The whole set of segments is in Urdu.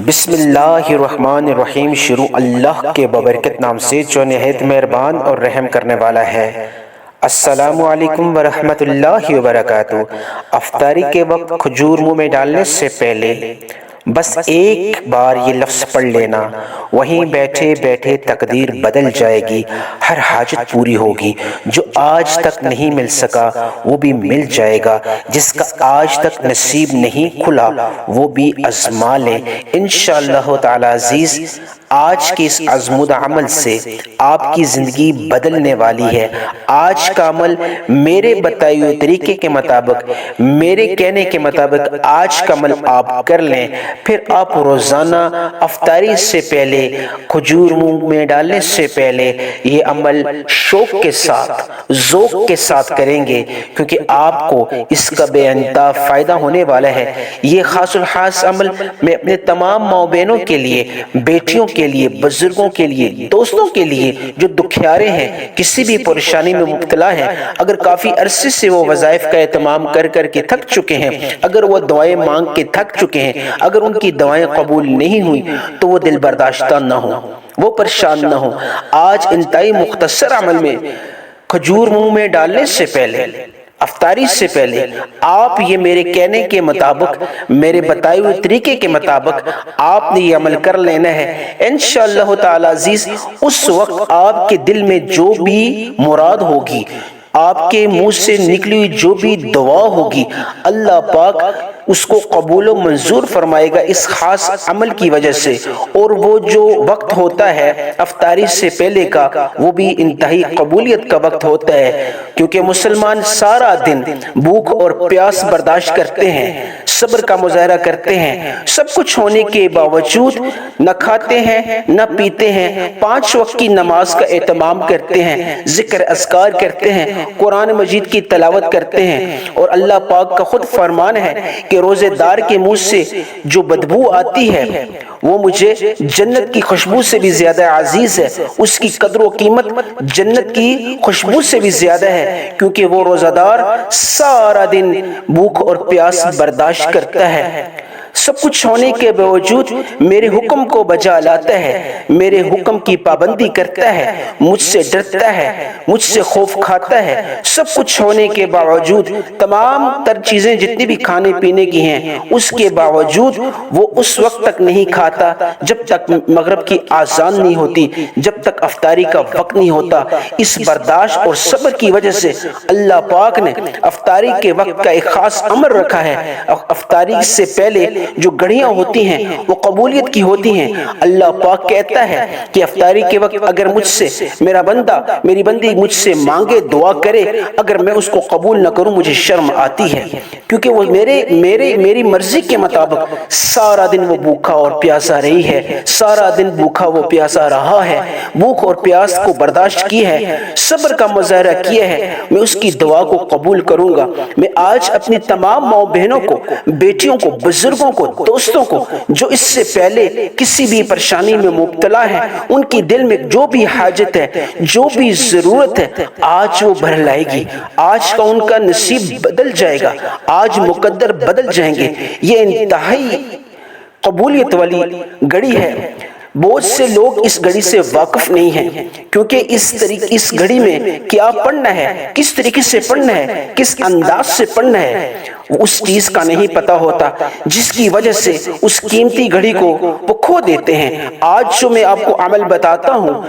بسم اللہ الرحمن الرحیم۔ شروع اللہ کے ببرکت نام سے جو نہایت مہربان اور رحم کرنے والا ہے۔ السلام علیکم ورحمۃ اللہ وبرکاتہ۔ افطاری کے وقت کھجور منہ میں ڈالنے سے پہلے بس ایک بار یہ لفظ پڑھ لینا، وہیں بیٹھے بیٹھے تقدیر بدل جائے گی، ہر حاجت پوری ہوگی۔ جو آج تک نہیں مل سکا وہ بھی مل جائے گا، جس کا آج تک نصیب نہیں کھلا وہ بھی آزما لے انشاءاللہ تعالی عزیز۔ آج کے اس آزمودہ عمل سے آپ کی زندگی بدلنے والی ہے۔ آج کا عمل میرے بتائے ہوئے طریقے کے مطابق، میرے کہنے کے مطابق آج کا عمل آپ کر لیں، پھر آپ روزانہ افطاری سے پہلے کھجور منہ میں ڈالنے سے پہلے یہ عمل شوق کے ساتھ، ذوق کے ساتھ کریں گے، کیونکہ آپ کو اس کا بے انتہا فائدہ ہونے والا ہے۔ یہ خاص الخاص عمل میں اپنے تمام ماؤں بہنوں کے لیے، بیٹیوں کے لیے، بزرگوں کے لیے، دوستوں کے لیے جو دکھیارے ہیں، کسی بھی پریشانی میں مبتلا ہیں، اگر کافی عرصے سے وہ وظائف کا اہتمام کر کر کے تھک چکے ہیں، اگر وہ دعائیں مانگ کے تھک چکے ہیں، اگر ان کی دعائیں قبول نہیں ہوئی، تو وہ دل برداشتہ نہ ہو، وہ پریشان نہ ہو۔ آج انتہائی مختصر عمل میں کھجور منہ میں ڈالنے سے پہلے، افطاری سے پہلے آپ یہ میرے کہنے کے مطابق، میرے بتائے ہوئے طریقے کے مطابق آپ نے یہ عمل کر لینا ہے انشاءاللہ تعالی عزیز۔ اس وقت آپ کے دل میں جو بھی مراد ہوگی، آپ کے منہ سے نکلی ہوئی جو بھی دعا ہوگی، اللہ پاک اس کو قبول و منظور فرمائے گا اس خاص عمل کی وجہ سے۔ اور وہ جو وقت ہوتا ہے افطاری سے پہلے کا، وہ بھی انتہائی قبولیت کا وقت ہوتا ہے، کیونکہ مسلمان سارا دن بھوک اور پیاس برداشت کرتے ہیں، صبر کا مظاہرہ کرتے ہیں، سب کچھ ہونے کے باوجود نہ کھاتے ہیں نہ پیتے ہیں، 5 وقت کی نماز کا اہتمام کرتے ہیں، ذکر اذکار کرتے ہیں، قرآن مجید کی تلاوت کرتے ہیں، اور اللہ پاک کا خود فرمان ہے کہ روزے دار کے منہ سے جو بدبو آتی ہے وہ مجھے جنت کی خوشبو سے بھی زیادہ عزیز ہے، اس کی قدر و قیمت جنت کی خوشبو سے بھی زیادہ ہے، کیونکہ وہ روزہ دار سارا دن بھوک اور پیاس برداشت کرتا ہے، سب کچھ ہونے کے باوجود میرے حکم کو بجا لاتا ہے، میرے حکم کی پابندی کرتا ہے، مجھ سے ڈرتا ہے، مجھ سے خوف کھاتا ہے، سب کچھ ہونے کے باوجود تمام تر چیزیں جتنی بھی کھانے پینے کی ہیں، اس کے باوجود وہ اس وقت تک نہیں کھاتا جب تک مغرب کی اذان نہیں ہوتی، جب تک افطاری کا وقت نہیں ہوتا۔ اس برداشت اور صبر کی وجہ سے اللہ پاک نے افطاری کے وقت کا ایک خاص امر رکھا ہے۔ افطاری سے پہلے جو گھڑیاں ہوتی ہیں وہ قبولیت کی ہوتی ہیں۔ اللہ پاک کہتا ہے کہ افطاری کے وقت اگر مجھ سے میرا بندہ، میری بندی مجھ سے مانگے، دعا کرے، اگر میں اس کو قبول نہ کروں مجھے شرم آتی ہے، کیونکہ وہ میری مرضی کے مطابق سارا دن وہ بھوکا اور پیاسا رہی ہے، سارا دن بھوکا وہ پیاسا رہا ہے، بھوک اور پیاس کو برداشت کی ہے، صبر کا مظاہرہ کیا ہے، میں اس کی دعا کو قبول کروں گا۔ میں آج اپنی تمام ماؤں بہنوں کو، بیٹیوں کو، بزرگوں کو، دوستوں کو جو اس سے پہلے کسی بھی پریشانی میں مبتلا ہیں، ان کی دل میں جو بھی حاجت ہے، جو بھی ضرورت ہے، آج وہ بھر لائے گی، آج کا ان کا نصیب بدل جائے گا، آج مقدر بدل جائیں گے۔ یہ انتہائی قبولیت والی گھڑی ہے۔ بہت سے لوگ اس گھڑی سے واقف نہیں ہیں، کیونکہ اس گھڑی میں کیا پڑھنا ہے، کس طریقے سے پڑھنا ہے، کس انداز سے پڑھنا ہے، اس چیز کا نہیں پتا ہوتا، جس کی وجہ سے اس قیمتی گھڑی کو وہ کھو دیتے ہیں۔ آج جو میں آپ کو عمل بتاتا ہوں،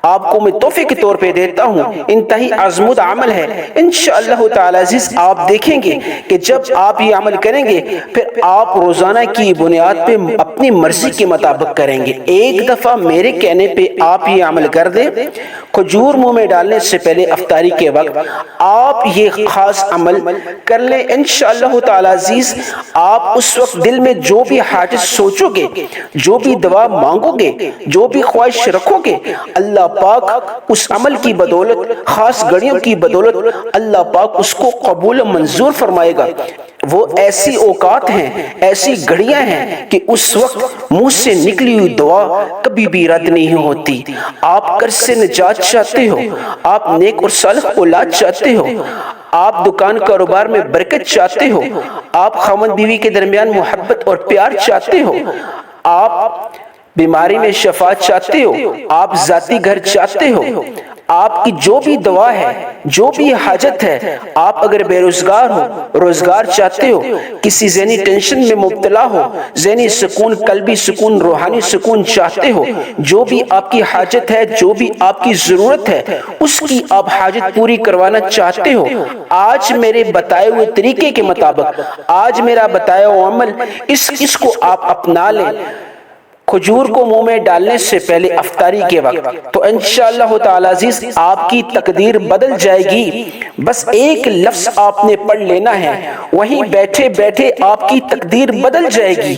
آپ کو میں تحفے کے طور پہ دیتا ہوں، انتہائی آزمودہ عمل ہے۔ انشاءاللہ تعالی عزیز آپ دیکھیں گے کہ جب آپ یہ عمل کریں گے، پھر آپ روزانہ کی بنیاد پہ اپنی مرضی کے مطابق کریں گے۔ ایک دفعہ میرے کہنے پہ آپ یہ عمل کر دیں، کھجور منہ میں ڈالنے سے پہلے افطاری کے وقت آپ یہ خاص عمل کر لیں انشاءاللہ تعالی عزیز۔ آپ اس وقت دل میں جو بھی حاجت سوچو گے، جو بھی دعا مانگو گے، جو بھی خواہش رکھو گے، اللہ پاک اس عمل کی بدولت، خاص گھڑیوں کی بدولت، اللہ پاک اس کو قبول و منظور فرمائے گا۔ وہ ایسی اوقات ہیں، ایسی گھڑیاں ہیں کہ اس وقت منہ سے نکلی ہوئی دعا کبھی بھی رد نہیں ہوتی۔ آپ قرض سے نجات چاہتے ہو، آپ نیک اور صالح اولاد چاہتے ہو، آپ دکان کاروبار میں برکت چاہتے ہو، آپ خاوند بیوی کے درمیان محبت اور پیار چاہتے ہو، آپ بیماری میں شفا چاہتے ہو، آپ ذاتی گھر چاہتے ہو، آپ کی جو بھی دعا ہے، جو بھی حاجت ہے، آپ اگر بے روزگار ہو، روزگار چاہتے ہو، کسی ذہنی ٹینشن میں مبتلا ہو، ذہنی سکون، قلبی سکون، روحانی سکون چاہتے ہو، جو بھی آپ کی حاجت ہے، جو بھی آپ کی ضرورت ہے، اس کی آپ حاجت پوری کروانا چاہتے ہو، آج میرے بتائے ہوئے طریقے کے مطابق، آج میرا بتایا ہوا عمل، اس کو آپ اپنا لیں۔ کھجور کو منہ میں ڈالنے سے پہلے افطاری کے وقت، تو انشاءاللہ تعالی عزیز آپ کی تقدیر بدل جائے گی۔ بس ایک لفظ آپ نے پڑھ لینا ہے، وہیں بیٹھے بیٹھے آپ کی تقدیر بدل جائے گی۔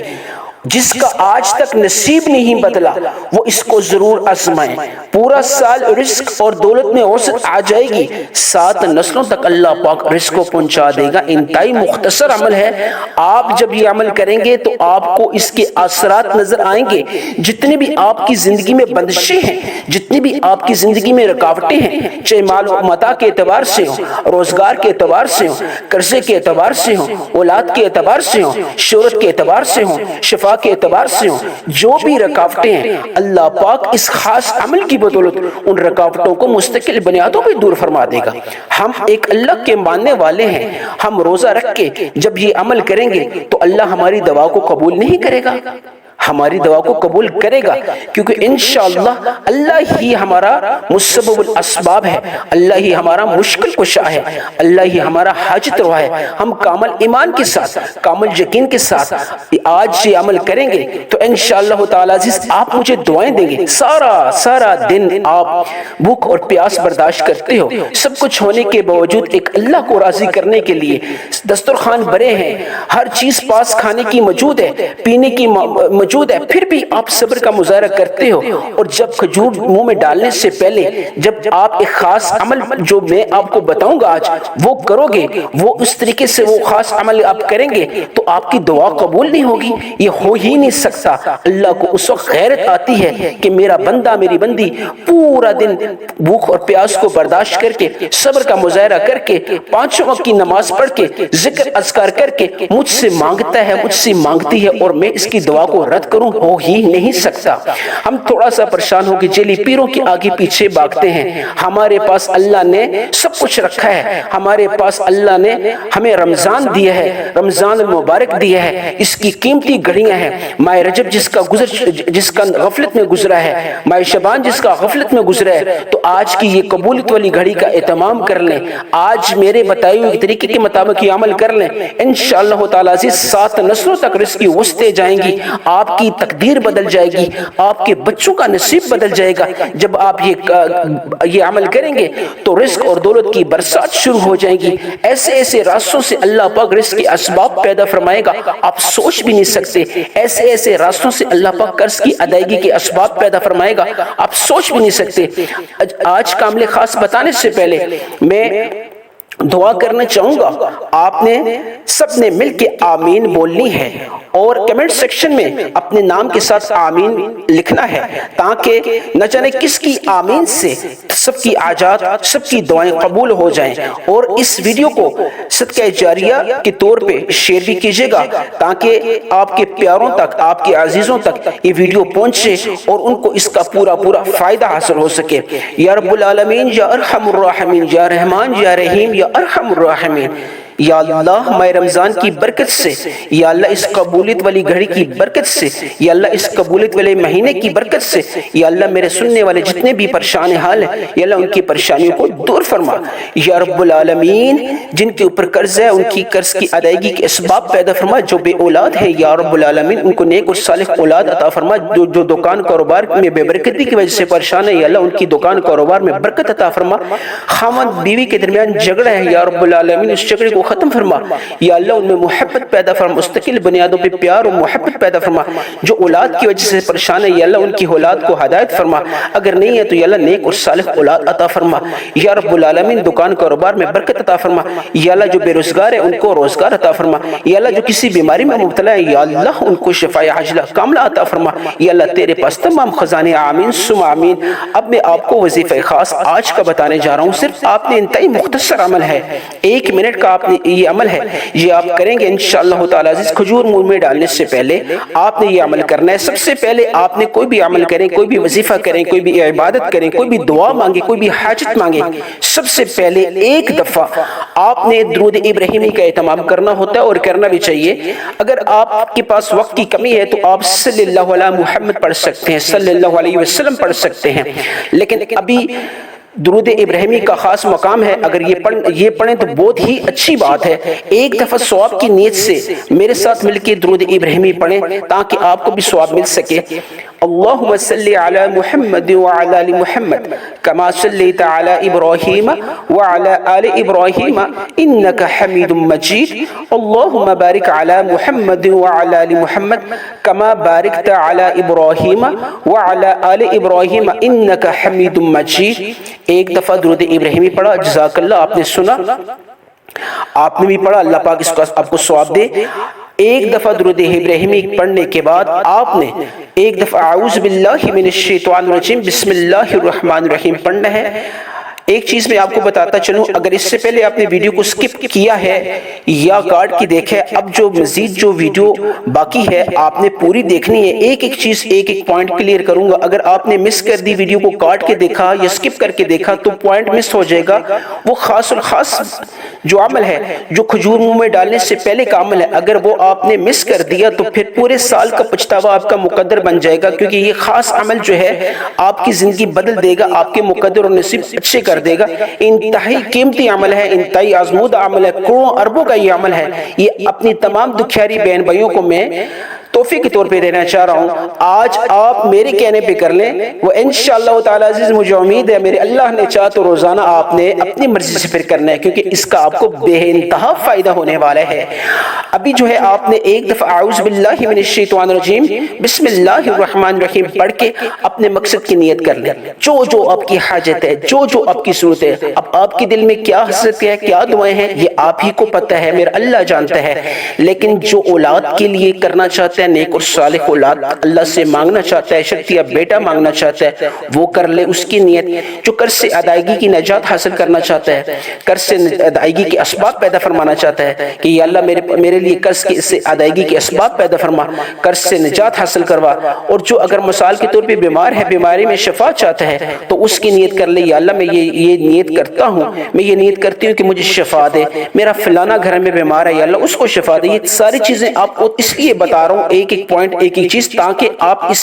جس کا آج تک نصیب نہیں بدلا وہ اس کو ضرور آزمائیں، پورا سال رزق اور دولت میں وسعت آ جائے گی، 7 نسلوں تک اللہ پاک رزق کو پہنچا دے گا۔ انتہائی مختصر عمل ہے، آپ جب یہ عمل کریں گے تو آپ کو اس کے اثرات نظر آئیں گے۔ جتنے بھی آپ کی زندگی میں بندشیں ہیں، جتنی بھی آپ کی زندگی میں رکاوٹیں ہیں، چاہے مال و متاع کے اعتبار سے ہوں، روزگار کے اعتبار سے ہوں، قرضے کے اعتبار سے ہوں، اولاد کے اعتبار سے ہوں، شہرت کے اعتبار سے ہوں، شفا کے اعتبار سے ہوں، جو بھی رکاوٹیں ہیں، اللہ پاک اس خاص عمل کی بدولت ان رکاوٹوں کو مستقل بنیادوں پہ دور فرما دے گا۔ ہم ایک اللہ کے ماننے والے ہیں، ہم روزہ رکھ کے جب یہ عمل کریں گے تو اللہ ہماری دعا کو قبول نہیں کرے گا، ہماری دعا کو قبول کرے گا، کیونکہ انشاءاللہ اللہ ہی ہمارا مسبب الاسباب ہے، اللہ ہی ہمارا مشکل کشا ہے، اللہ ہی ہمارا حاجت روا ہے۔ ہم کامل ایمان کے ساتھ، کامل یقین کے ساتھ آج یہ عمل کریں گے تو انشاءاللہ تعالی عزیز آپ مجھے دعائیں دیں گے۔ سارا دن آپ بھوک اور پیاس برداشت کرتے ہو، سب کچھ ہونے کے باوجود ایک اللہ کو راضی کرنے کے لیے دسترخوان بھرے ہیں، ہر چیز پاس کھانے کی موجود ہے، پینے کی موجود ہے، پھر بھی آپ صبر کا مظاہرہ کرتے ہو، اور جب کھجور منہ میں ڈالنے سے پہلے جب آپ ایک خاص عمل جو میں آپ کو بتاؤں گا آج وہ کرو گے، وہ اس طریقے سے وہ خاص عمل آپ کریں گے تو آپ کی دعا قبول نہیں ہوگی، یہ ہو ہی نہیں سکتا۔ اللہ کو اس وقت غیرت آتی ہے کہ میرا بندہ، میری بندی پورا دن بھوک اور پیاس کو برداشت کر کے، صبر کا مظاہرہ کر کے، 5 وقت کی نماز پڑھ کے، ذکر اذکار کر کے مجھ سے مانگتا ہے، مجھ سے مانگتی ہے، اور میں اس کی دعا کو رد کروں، ہو ہی نہیں سکتا۔ ہم تھوڑا سا پریشان ہو کے جیلی پیروں کے آگے پیچھے بھاگتے ہیں، ہمارے پاس اللہ نے سب کچھ رکھا ہے، ہمارے پاس اللہ نے ہمیں رمضان دیا ہے، رمضان المبارک دیا ہے، اس کی قیمتی گھڑیاں ہیں۔ ماہ رجب جس کا غفلت میں گزرا ہے، ماہ شعبان جس کا غفلت میں گزرا ہے، تو آج کی یہ قبولیت والی گھڑی کا اہتمام کر لیں، آج میرے بتائے ہوئے طریقے کے مطابق یہ عمل کر لیں، انشاءاللہ تعالی عزیز 7 نسلوں تک رزق کی وسعتیں جائیں گی، آپ کی تقدیر بدل جائے گی، آپ کے بچوں کا نصیب بدل جائے گا۔ جب آپ یہ عمل کریں گے تو رزق اور دولت کی برسات شروع ہو جائے گی، ایسے ایسے راستوں سے اللہ پاک رزق کے اسباب پیدا فرمائے گا، آپ سوچ بھی نہیں سکتے، ایسے ایسے راستوں سے اللہ پاک قرض کی ادائیگی کے اسباب پیدا فرمائے گا، آپ سوچ بھی نہیں سکتے۔ آج کا عمل خاص بتانے سے پہلے میں دعا کرنا چاہوں گا، آپ نے سب نے مل کے آمین بولنی ہے، اور کمنٹ سیکشن میں اپنے نام کے ساتھ آمین لکھنا ہے، تاکہ نہ جانے کس کی آمین سے سب کی حاجات، سب کی دعائیں قبول ہو جائیں۔ اور اس ویڈیو کو صدقہ جاریہ کے طور پہ شیئر بھی کیجیے گا، تاکہ آپ کے پیاروں تک، آپ کے عزیزوں تک یہ ویڈیو پہنچے اور ان کو اس کا پورا فائدہ حاصل ہو سکے۔ یا رب العالمین، یا ارحم الراحمین، یا رحمان، یا رحیم، یا ارحم الراحمین، یا اللہ ماہ رمضان کی برکت سے، یا اللہ اس قبولیت والی گھڑی کی برکت سے، یا اللہ اس قبولیت والے مہینے کی برکت سے، یا اللہ میرے سننے والے جتنے بھی پریشان حال ہیں، یا اللہ ان کی پریشانیوں کو دور فرما۔ یا رب العالمین، جن کے اوپر قرض ہے ان کی قرض کی ادائیگی کے اسباب پیدا فرما، جو بے اولاد ہے یا رب العالمین ان کو نیک اور صالح اولاد عطا فرما، جو دکان کاروبار میں بے برکتی کی وجہ سے پریشان ہے، یا اللہ ان کی دکان کاروبار میں برکت عطا فرما۔ خاوند بیوی کے درمیان جھگڑا ہے، یا رب العالمین اس جھگڑے کو ختم فرما، یا اللہ ان میں محبت پیدا فرما، مستقل بنیادوں پہ پیار اور محبت پیدا فرما۔ جو اولاد کی وجہ سے پریشان ہے، یا اللہ ان کی اولاد کو ہدایت فرما، اگر نہیں ہے تو یا اللہ نیک اور صالح اولاد عطا فرما۔ یا رب العالمین دکان کاروبار میں برکت عطا فرما، یا اللہ جو بے روزگار ہے ان کو روزگار عطا فرما، یا اللہ جو کسی بیماری میں مبتلا ہے یا اللہ ان کو شفا عاجلہ کاملہ عطا فرما۔ یا اللہ تیرے پاس تمام خزانے، آمین ثم آمین۔ اب میں آپ کو وظیفہ خاص آج کا بتانے جا رہا ہوں، صرف آپ نے انتہائی مختصر عمل ہے، 1 منٹ کا آپ نے یہ عمل ہے یہ آپ کریں گے انشاءاللہ تعالی عزیز، کھجور منہ میں ڈالنے سے پہلے آپ نے یہ عمل کرنا ہے۔ سب سے پہلے آپ نے کوئی بھی عمل کریں، کوئی بھی وظیفہ کریں، کوئی بھی عبادت کریں، کوئی بھی دعا مانگے، کوئی بھی حاجت مانگے، سب سے پہلے ایک دفعہ آپ نے درود ابراہیمی کا اہتمام کرنا ہوتا ہے، اور کرنا بھی چاہیے۔ اگر آپ کے پاس وقت کی کمی ہے تو آپ صلی اللہ علیہ محمد پڑھ سکتے ہیں، صلی اللہ علیہ وسلم پڑھ سکتے ہیں، لیکن ابھی درود ابراہیمی کا خاص مقام ہے، اگر یہ پڑھیں تو بہت ہی اچھی بات ہے۔ ایک دفعہ ثواب کی نیت سے میرے ساتھ مل کے درود ابراہیمی پڑھیں تاکہ آپ کو بھی ثواب مل سکے۔ اللہم صلی علی محمد وعلی آل محمد کما صلیت علی ابراہیم وعلی آل ابراہیم انک حمید مجید، اللہم بارک علی محمد وعلی آل محمد کما بارکت علی ابراہیم وعلی آل ابراہیم انک حمید مجید۔ ایک دفعہ درود ابراہیمی پڑھا، جزاک اللہ، آپ نے سنا، آپ نے بھی پڑھا، اللہ پاک اس کو آپ کو ثواب دے۔ ایک دفعہ درود ابراہیمی پڑھنے کے بعد آپ نے ایک دفعہ اعوذ باللہ من الشیطان الرجیم بسم اللہ الرحمن الرحیم پڑھنا ہے۔ ایک چیز میں آپ کو بتاتا چلوں، اگر اس سے پہلے آپ نے ویڈیو کو سکپ کیا ہے یا کاٹ کے دیکھا ہے، اب جو مزید جو ویڈیو باقی ہے آپ نے پوری دیکھنی ہے۔ ایک ایک چیز ایک ایک پوائنٹ کلیئر کروں گا، اگر آپ نے مس کر دی، ویڈیو کو کاٹ کے دیکھا یا سکپ کر کے دیکھا تو پوائنٹ مس ہو جائے گا۔ وہ خاص الخاص جو عمل ہے، جو کھجور منہ میں ڈالنے سے پہلے کا عمل ہے، اگر وہ آپ نے مس کر دیا تو پھر پورے سال کا پچھتاوا آپ کا مقدر بن جائے گا، کیونکہ یہ خاص عمل جو ہے آپ کی زندگی بدل دے گا، آپ کے مقدر اور نصیب اچھے کر دے گا۔ انتہائی قیمتی عمل ہے، انتہائی آزمودہ عمل ہے، کروڑوں اربوں کا یہ عمل ہے۔ یہ اپنی تمام دکھیاری بہن بھائیوں کو میں تحفے کے طور پہ دینا چاہ رہا ہوں۔ آج آپ میرے کہنے پہ کر لیں، وہ انشاءاللہ تعالی عزیز مجھے امید ہے میرے اللہ نے چاہا تو روزانہ آپ نے اپنی مرضی سے پھر کرنا ہے، کیونکہ اس کا آپ کو بے انتہا فائدہ ہونے والا ہے۔ ابھی جو ہے آپ نے ایک دفعہ اعوذ باللہ من الشیطان الرجیم بسم اللہ الرحمن الرحیم پڑھ کے اپنے مقصد کی نیت کر لیں۔ جو آپ کی حاجت ہے، جو آپ کی صورت ہے، اب آپ کے دل میں کیا حسرت ہے، کیا دعائیں ہیں، یہ آپ ہی کو پتہ ہے، میرا اللہ جانتا ہے۔ لیکن جو اولاد کے لیے کرنا چاہتے ہیں، نیک اور صالح اولاد اللہ سے مانگنا چاہتا ہے، شرطیہ بیٹا مانگنا چاہتا ہے، وہ کر لے اس کی نیت۔ جو قرض سے ادائیگی کی نجات حاصل کرنا چاہتا ہے، قرض سے ادائیگی کے اسباب پیدا فرمانا چاہتا ہے کہ یا اللہ میرے لیے قرض سے ادائیگی کے اسباب پیدا فرما، قرض سے نجات حاصل کروا۔ اور جو اگر مثال کے طور پہ بیمار ہے، بیماری میں شفا چاہتا ہے، تو اس کی نیت کر لے، یا اللہ میں یہ نیت کرتا ہوں، میں یہ نیت کرتی ہوں کہ مجھے شفا دے، میرا فلانا گھر میں بیمار ہے، یا اللہ اس کو شفا دے۔ یہ ساری چیزیں آپ کو اس لیے بتا رہا ہوں، ایک ایک پوائنٹ ایک ایک چیز، تاکہ آپ اس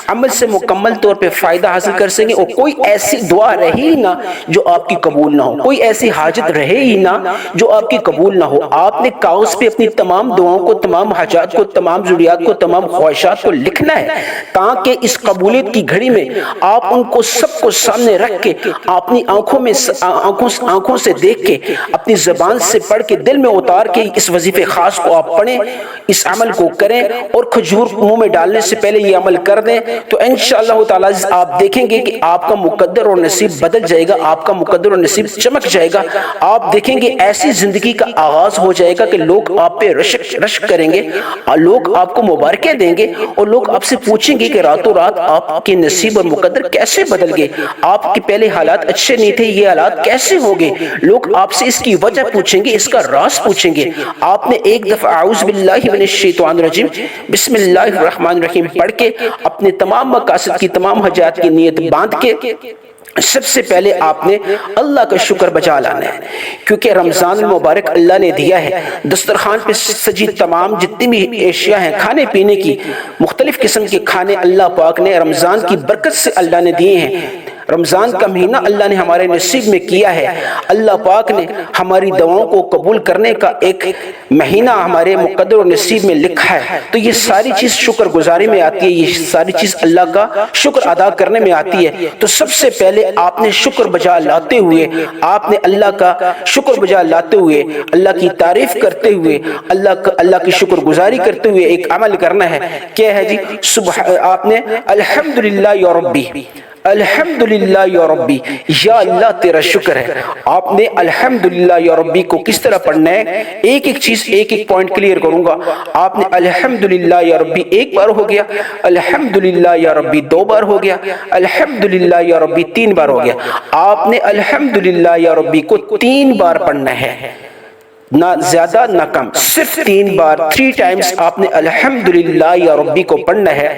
عمل سے مکمل طور پہ فائدہ حاصل کر سکیں، اور کوئی ایسی دعا رہے ہی نہ جو آپ کی قبول نہ ہو، کوئی ایسی حاجت رہے ہی نہ جو آپ کی قبول نہ ہو۔ آپ نے کاغذ پہ اپنی تمام دعاؤں کو، تمام حاجات کو، تمام ضروریات کو، تمام خواہشات کو لکھنا ہے، تاکہ اس قبولیت کی گھڑی میں آپ ان کو سب کو سامنے رکھ کے، اپنی آنکھوں سے دیکھ کے، اپنی زبان سے پڑھ کے، دل میں اتار کے اس وظیفے خاص کو آپ پڑھیں، اس عمل کو کریں، اور کھجور منہ میں ڈالنے سے پہلے یہ عمل کر دیں، تو انشاءاللہ تعالی آپ دیکھیں گے کہ آپ کا مقدر اور نصیب بدل جائے گا، آپ کا مقدر اور نصیب چمک جائے گا۔ آپ دیکھیں گے ایسی زندگی کا آغاز ہو جائے گا کہ لوگ آپ پہ رشک کریں گے، لوگ آپ کو مبارکیں دیں گے، اور لوگ آپ سے پوچھیں گے کہ راتوں رات آپ کے نصیب اور مقدر کیسے بدل گئے، آپ کے پہلے حالات اچھے نہیں تھے، یہ حالات کیسے ہو گئے۔ لوگ آپ سے اس کی وجہ پوچھیں گے، اس کا راز پوچھیں گے۔ آپ نے ایک دفعہ اعوذ باللہ من الشیطان الرجیم بسم اللہ الرحمن الرحیم پڑھ کے اپنے تمام مقاصد کی، تمام حاجات کی نیت باندھ کے سب سے پہلے آپ نے اللہ کا شکر بجا لانا ہے، کیونکہ رمضان المبارک اللہ نے دیا ہے۔ دسترخوان پہ سجی تمام جتنی بھی اشیاء ہیں کھانے پینے کی، مختلف قسم کے کھانے اللہ پاک نے رمضان کی برکت سے اللہ نے دیے ہیں۔ رمضان کا مہینہ اللہ نے ہمارے نصیب میں کیا ہے، اللہ پاک نے ہماری دعاؤں کو قبول کرنے کا ایک مہینہ ہمارے مقدر اور نصیب میں لکھا ہے، تو یہ ساری چیز شکر گزاری میں آتی ہے، یہ ساری چیز اللہ کا شکر ادا کرنے میں آتی ہے۔ تو سب سے پہلے آپ نے شکر بجا لاتے ہوئے، آپ نے اللہ کا شکر بجا لاتے ہوئے، اللہ کی تعریف کرتے ہوئے، اللہ کی شکر گزاری کرتے ہوئے ایک عمل کرنا ہے۔ کیا ہے جی؟ آپ نے الحمدللہ یا ربی، الحمدللہ یا ربی، یا اللہ تیرا شکر ہے۔ آپ نے الحمدللہ یا ربی کو کس طرح پڑھنا ہے، ایک ایک چیز ایک ایک پوائنٹ کلیئر کروں گا۔ آپ نے الحمدللہ یا ربی ایک بار ہو گیا، الحمدللہ یا ربی دو بار ہو گیا، الحمدللہ یا ربی تین بار ہو گیا۔ آپ نے الحمدللہ یا ربی کو 3 بار پڑھنا ہے۔ نہ زیادہ نہ کم، صرف 3 بار 3 ٹائمز آپ نے الحمدللہ یا ربی کو پڑھنا ہے۔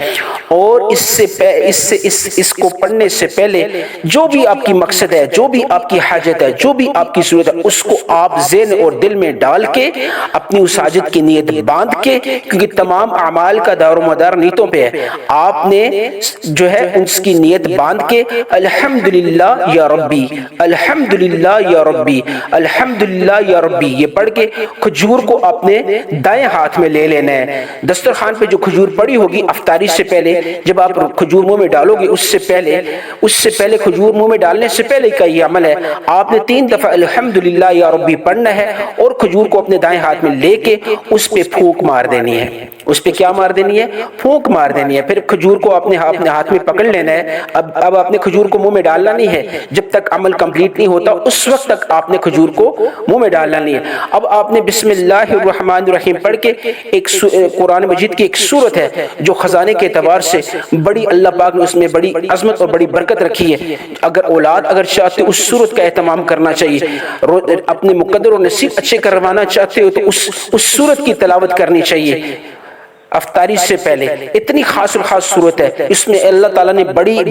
اور اس کو پڑھنے سے پہلے جو بھی آپ کی مقصد ہے، جو بھی آپ کی حاجت ہے، جو بھی آپ کی ضرورت ہے، اس کو آپ ذہن اور دل میں ڈال کے اپنی اس حاجت کی نیت باندھ کے، کیونکہ تمام اعمال کا دار و مدار نیتوں پہ ہے، آپ نے جو ہے اس کی نیت باندھ کے الحمدللہ یا ربی، الحمدللہ یا ربی، الحمدللہ یا ربی یہ پڑھ کے کھجور کو اپنے دائیں ہاتھ میں لے لینا ہے۔ دسترخوان پہ جو کھجور پڑی ہوگی افطاری سے پہلے، جب آپ کھجور منہ میں ڈالو گے، اس سے پہلے کھجور منہ میں ڈالنے سے پہلے کا یہ عمل ہے، آپ نے 3 دفعہ الحمدللہ یا ربی پڑھنا ہے اور کھجور کو اپنے دائیں ہاتھ میں لے کے اس پہ پھونک مار دینی ہے۔ اس پہ کیا مار دینی ہے؟ پھونک مار دینی ہے۔ پھر کھجور کو اپنے ہاتھ میں پکڑ لینا ہے۔ اب آپ نے کھجور کو منہ میں ڈالنا نہیں ہے، جب تک عمل کمپلیٹ نہیں ہوتا اس وقت تک آپ نے کھجور کو منہ میں ڈالنا نہیں ہے۔ اب آپ نے بسم اللہ الرحمن الرحیم پڑھ کے ایک قرآن مجید کی ایک سورت ہے جو خزانے کے اعتبار سے بڑی، اللہ پاک نے اس میں بڑی عظمت اور بڑی برکت رکھی ہے۔ اگر چاہتے اس سورت کا اہتمام کرنا چاہیے، اپنے مقدر اور نصیب اچھے کروانا چاہتے ہو تو اس سورت کی تلاوت کرنی چاہیے افطاری سے پہلے۔ اتنی خاص سورت ہے، اس میں اللہ تعالیٰ نے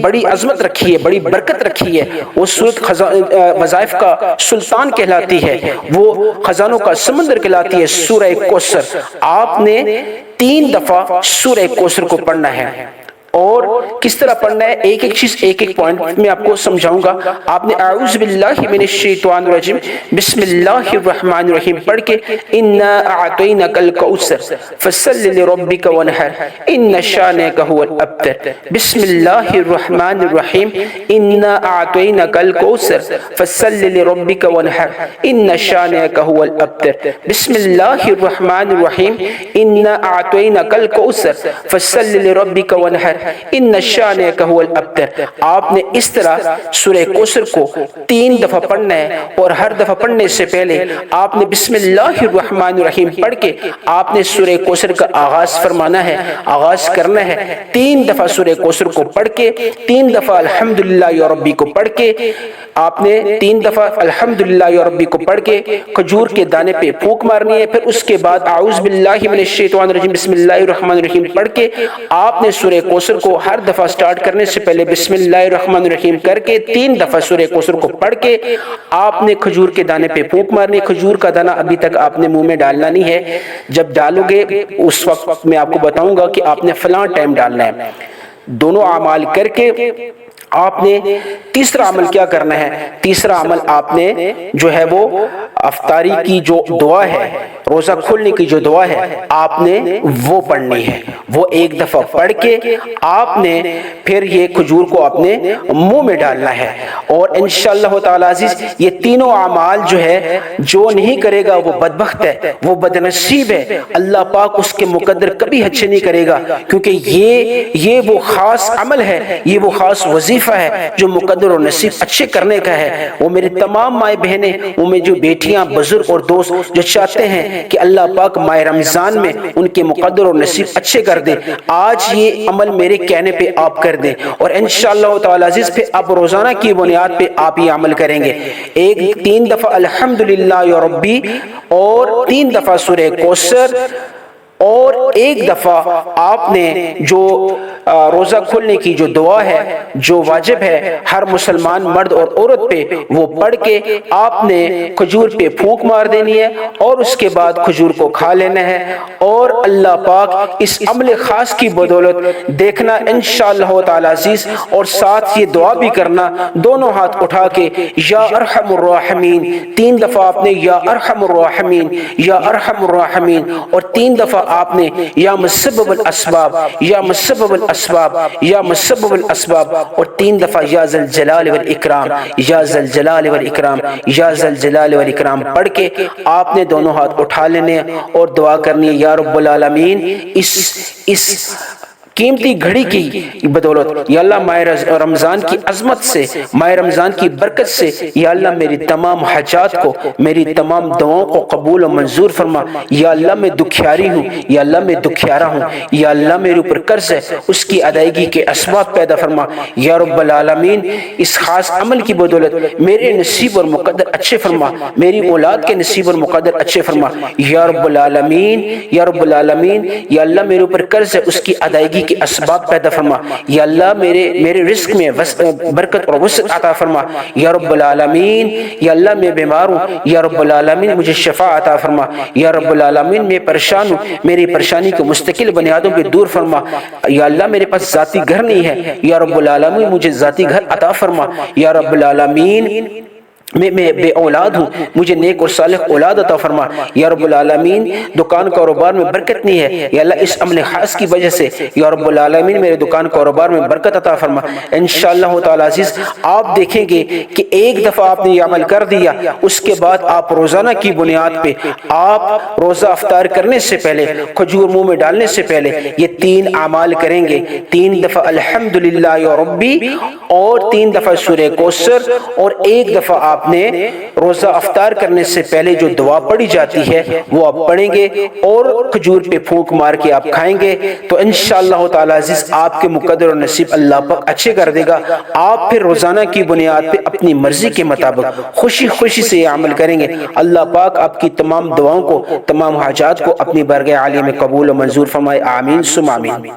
بڑی عظمت رکھی ہے، بڑی برکت رکھی ہے۔ وہ سورت وظائف کا سلطان کہلاتی ہے، وہ خزانوں کا سمندر کہلاتی ہے، سورہ کوثر۔ آپ نے 3 دفعہ سورہ کوثر کو پڑھنا ہے۔ اور کس طرح پڑھنا ہے، ایک چیز ایک پوائنٹ میں آپ کو سمجھاؤں گا۔ آپ نے اعوذ باللہ من الشیطان الرجیم بسم اللہ الرحمن الرحیم پڑھ کے انا اعطیناک الکوثر فصل لربک وانحر ان شانک هو الابتر، بسم اللہ الرحمن الرحیم انا اعطیناک الکوثر فصل لربک وانحر ان شانک هو الابتر، بسم اللہ الرحمن الرحیم انا اعطیناک الکوثر فصل لربک وانحر ان شانک هو الابتر۔ آپ نے اس طرح سورہ کوثر کو 3 دفعہ پڑھنا ہے، اور ہر دفعہ پڑھنے سے پہلے آپ نے بسم اللہ الرحمن الرحیم پڑھ کے آپ نے سورہ کوثر کا آغاز فرمانا ہے، آغاز کرنا ہے۔ 3 دفعہ سورہ کوثر کو پڑھ کے 3 دفعہ الحمدللہ یا ربی کو پڑھ کے آپ نے 3 دفعہ الحمدللہ یا ربی کو پڑھ کے کھجور کے دانے پہ پھونک مارنی ہے۔ پھر اس کے بعد اعوذ باللہ من الشیطان الرجیم بسم اللہ الرحمن الرحیم پڑھ کے آپ نے سورہ کوثر کو ہر دفعہ سٹارٹ کرنے سے پہلے بسم اللہ الرحمن الرحیم کر کے 3 دفعہ سورہ کوثر کو پڑھ کے آپ نے کھجور کے دانے پہ پھونک مارنی ہے۔ کھجور کا دانہ ابھی تک آپ نے منہ میں ڈالنا نہیں ہے، جب ڈالو گے اس وقت میں آپ کو بتاؤں گا کہ آپ نے فلاں ٹائم ڈالنا ہے۔ دونوں اعمال کر کے آپ نے تیسرا عمل کیا کرنا ہے؟ تیسرا عمل آپ نے جو ہے وہ افطاری کی جو دعا ہے، روزہ کھولنے کی جو دعا ہے، آپ نے وہ پڑھنی ہے۔ وہ 1 دفعہ پڑھ کے آپ نے پھر یہ کھجور کو اپنے منہ میں ڈالنا ہے۔ اور انشاءاللہ تعالی عزیز یہ تینوں اعمال جو ہے، جو نہیں کرے گا وہ بدبخت ہے، وہ بدنصیب ہے، اللہ پاک اس کے مقدر کبھی اچھے نہیں کرے گا، کیونکہ یہ وہ خاص عمل ہے، یہ وہ خاص وظیفہ ہے جو مقدر اور نصیب اچھے کرنے کا ہے۔ وہ میری تمام مائیں بہنیں، وہ میں جو بیٹیاں، بزرگ اور دوست جو چاہتے ہیں کہ اللہ پاک ماہ رمضان میں ان کے مقدر اور نصیب اچھے کر دے، آج یہ عمل میرے کہنے پہ آپ کر دیں، اور انشاءاللہ تعالی عزیز پہ اب روزانہ کی بنیاد پہ آپ یہ عمل کریں گے۔ 3 دفعہ الحمدللہ یا ربی، اور 3 دفعہ سورہ کوثر، اور 1 دفعہ آپ نے جو روزہ کھولنے کی جو دعا ہے، جو واجب ہے ہر مسلمان مرد اور عورت پہ، وہ پڑھ کے آپ نے کھجور پہ پھونک مار دینی ہے، اور اس کے بعد کھجور کو کھا لینا ہے۔ اور اللہ پاک اس عمل خاص کی بدولت دیکھنا انشاءاللہ تعالی عزیز، اور ساتھ یہ دعا بھی کرنا دونوں ہاتھ اٹھا کے یا ارحم الراحمین، 3 دفعہ آپ نے یا ارحم الراحمین، یا ارحم الراحمین، اور 3 دفعہ آپ نے یا مسبب الاسباب، یا مسبب الاسباب، یا مسبب الاسباب، اور 3 دفعہ یا ذل الجلال والاکرام، یا ذل الجلال والاکرام، یا ذل الجلال والاکرام پڑھ کے آپ نے دونوں ہاتھ اٹھا لینے اور دعا کرنی ہے، یا رب العالمین اس قیمتی گھڑی کی بدولت یا اللہ ماہ رمضان کی عظمت سے، ماہ رمضان کی برکت سے یا اللہ میری تمام حاجات کو، میری تمام دعاؤں کو قبول و منظور فرما۔ یا اللہ میں دکھیاری ہوں، یا اللہ میں دکھیارا ہوں، یا اللہ میرے اوپر قرض ہے، اس کی ادائیگی کے اسباب پیدا فرما یا رب العالمین۔ اس خاص عمل کی بدولت میرے نصیب اور مقدر اچھے فرما، میری اولاد کے نصیب اور مقدر اچھے فرما یا رب العالمین، یا رب العالمین۔ یا اللہ میرے اوپر قرض ہے، اس کی ادائیگی کے اسباب پیدا فرما یا اللہ میرے رزق میں برکت اور وسعت عطا فرما یا رب العالمین۔ یا اللہ میں بیمار ہوں، یا رب العالمین مجھے شفا عطا فرما یا رب العالمین۔ میں پریشان ہوں، میری پریشانی کو مستقل بنیادوں پہ دور فرما یا اللہ۔ میرے پاس ذاتی گھر نہیں ہے، یا رب العالمین مجھے ذاتی گھر عطا فرما یا رب العالمین۔ میں بے اولاد ہوں، مجھے نیک اور صالح اولاد عطا فرما یا رب العالمین۔ دکان کاروبار میں برکت نہیں ہے، یا اللہ اس عمل خاص کی وجہ سے یا رب العالمین میرے دکان کاروبار میں برکت عطا فرما۔ انشاءاللہ تعالی عزیز آپ دیکھیں گے کہ ایک دفعہ آپ نے یہ عمل کر دیا، اس کے بعد آپ روزانہ کی بنیاد پہ آپ روزہ افطار کرنے سے پہلے، کھجور منہ میں ڈالنے سے پہلے یہ 3 اعمال کریں گے۔ 3 دفعہ الحمدللہ یا ربی، اور 3 دفعہ سورہ کوثر، اور 1 دفعہ آپ نے روزہ افطار کرنے سے پہلے جو دعا پڑھی جاتی ہے وہ آپ پڑھیں گے، اور کھجور پہ پھونک مار کے آپ کھائیں گے تو انشاءاللہ تعالی عزیز آپ کے مقدر اور نصیب اللہ پاک اچھے کر دے گا۔ آپ پھر روزانہ کی بنیاد پہ اپنی مرضی کے مطابق خوشی خوشی سے یہ عمل کریں گے۔ اللہ پاک آپ کی تمام دعاؤں کو، تمام حاجات کو اپنی بارگاہ عالیہ میں قبول و منظور فرمائے، آمین ثم آمین۔